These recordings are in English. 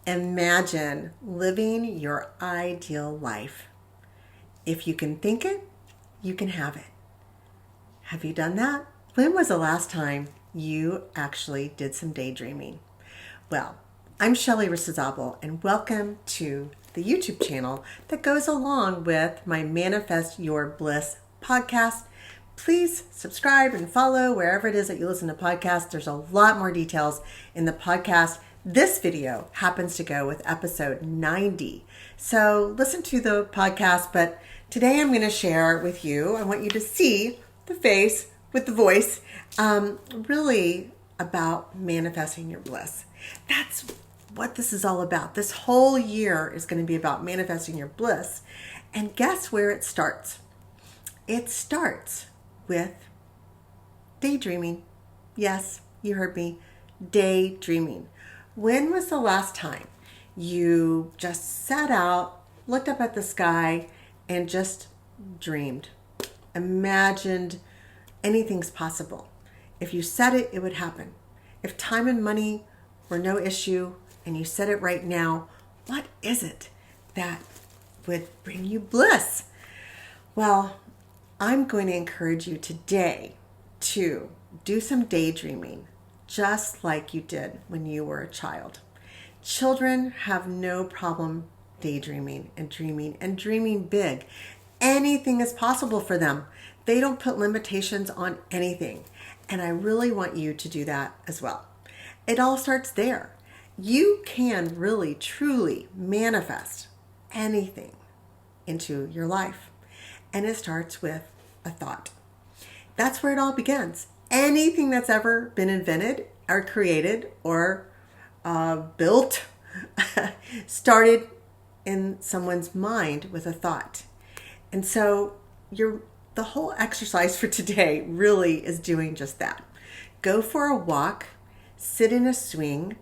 Imagine living your ideal life. If you can think it, you can have it. Have you done that? When was the last time you actually did some daydreaming? Well, I'm Shelly and welcome to the YouTube channel that goes along with my Manifest Your Bliss podcast. Please subscribe and follow wherever it is that you listen to podcasts. There's a lot more details in the podcast. This video happens to go with episode 90. So listen to the podcast, but today I'm going to share with you, I want you to see the face with the voice, really about manifesting your bliss. That's what this is all about. This whole year is going to be about manifesting your bliss. And guess where it starts? It starts with daydreaming. Yes, you heard me. Daydreaming. When was the last time you just sat out, looked up at the sky, and just dreamed? Imagined anything's possible. If you said it, it would happen. If time and money were no issue and you said it right now, what is it that would bring you bliss? Well, I'm going to encourage you today to do some daydreaming, just like you did when you were a child. Children have no problem daydreaming and dreaming big. Anything is possible for them. They don't put limitations on anything. And I really want you to do that as well. It all starts there. You can really, truly manifest anything into your life. And it starts with a thought. That's where it all begins. Anything that's ever been invented or created or built started in someone's mind with a thought. And so the whole exercise for today really is doing just that. Go for a walk, sit in a swing,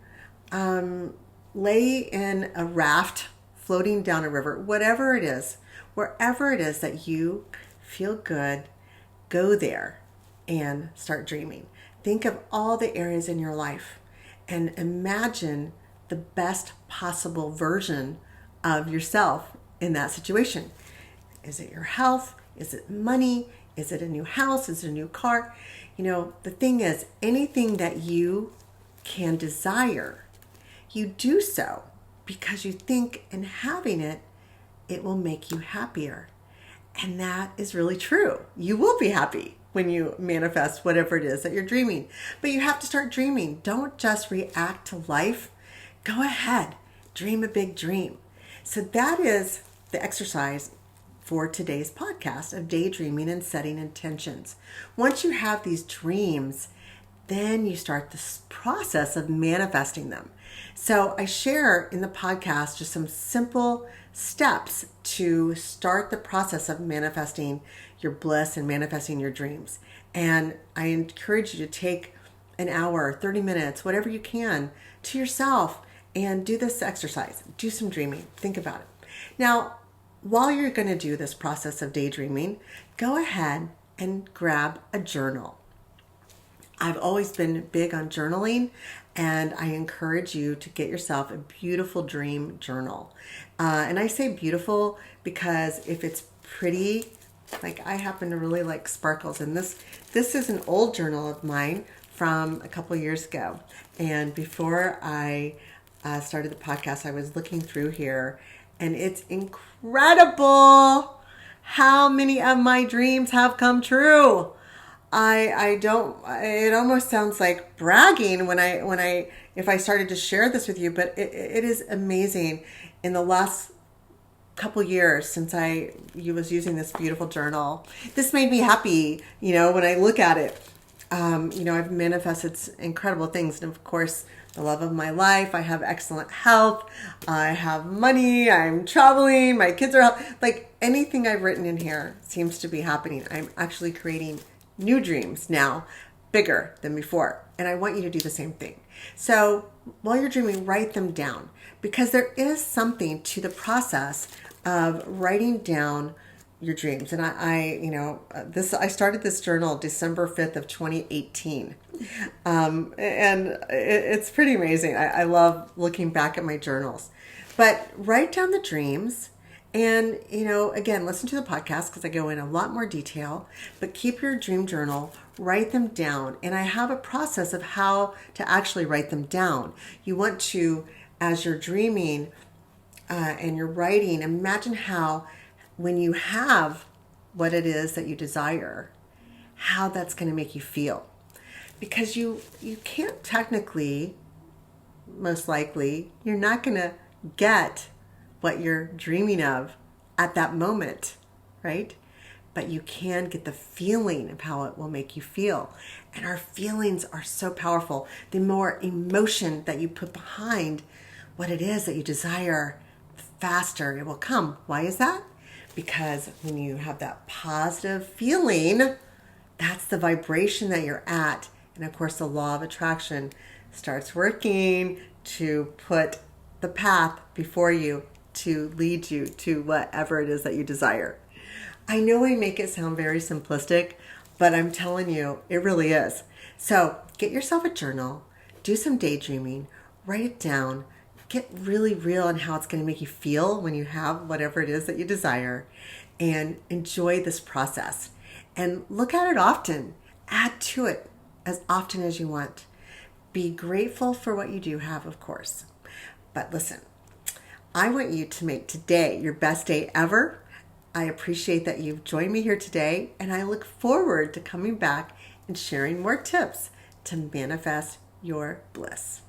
lay in a raft, floating down a river, whatever it is, wherever it is that you feel good, go there and start dreaming. Think of all the areas in your life and imagine the best possible version of yourself in that situation. Is it your health? Is it money? Is it a new house? Is it a new car? You know, the thing is, anything that you can desire, you do so because you think in having it, it will make you happier. And that is really true. You will be happy when you manifest whatever it is that you're dreaming. But you have to start dreaming. Don't just react to life. Go ahead. Dream a big dream. So that is the exercise for today's podcast of daydreaming and setting intentions. Once you have these dreams, then you start this process of manifesting them. So I share in the podcast just some simple steps to start the process of manifesting your bliss and manifesting your dreams. And I encourage you to take an hour, 30 minutes, whatever you can, to yourself and do this exercise. Do some dreaming. Think about it. Now, while you're going to do this process of daydreaming, go ahead and grab a journal. I've always been big on journaling, and I encourage you to get yourself a beautiful dream journal. And I say beautiful because if it's pretty, like I happen to really like sparkles. And this is an old journal of mine from a couple years ago. And before I started the podcast, I was looking through here, and it's incredible how many of my dreams have come true. It almost sounds like bragging if I started to share this with you, but it is amazing. In the last couple years since I was using this beautiful journal, this made me happy, when I look at it. I've manifested incredible things. And of course, the love of my life, I have excellent health, I have money, I'm traveling, my kids are like anything I've written in here seems to be happening. I'm actually creating new dreams now, bigger than before. And I want you to do the same thing. So while you're dreaming, write them down, because there is something to the process of writing down your dreams. And I started this journal December 5th of 2018. And it's pretty amazing. I love looking back at my journals. But write down the dreams and, again, listen to the podcast because I go in a lot more detail. But keep your dream journal, write them down. And I have a process of how to actually write them down. You want to, as you're dreaming and you're writing, imagine how when you have what it is that you desire, how that's going to make you feel. Because you can't technically, most likely, you're not going to get what you're dreaming of at that moment, right? But you can get the feeling of how it will make you feel. And our feelings are so powerful. The more emotion that you put behind what it is that you desire, the faster it will come. Why is that? Because when you have that positive feeling, that's the vibration that you're at. And of course, the law of attraction starts working to put the path before you to lead you to whatever it is that you desire. I know I make it sound very simplistic, but I'm telling you, it really is. So get yourself a journal, do some daydreaming, write it down, get really real on how it's going to make you feel when you have whatever it is that you desire, and enjoy this process. And look at it often. Add to it as often as you want. Be grateful for what you do have, of course. But listen, I want you to make today your best day ever. I appreciate that you've joined me here today, and I look forward to coming back and sharing more tips to manifest your bliss.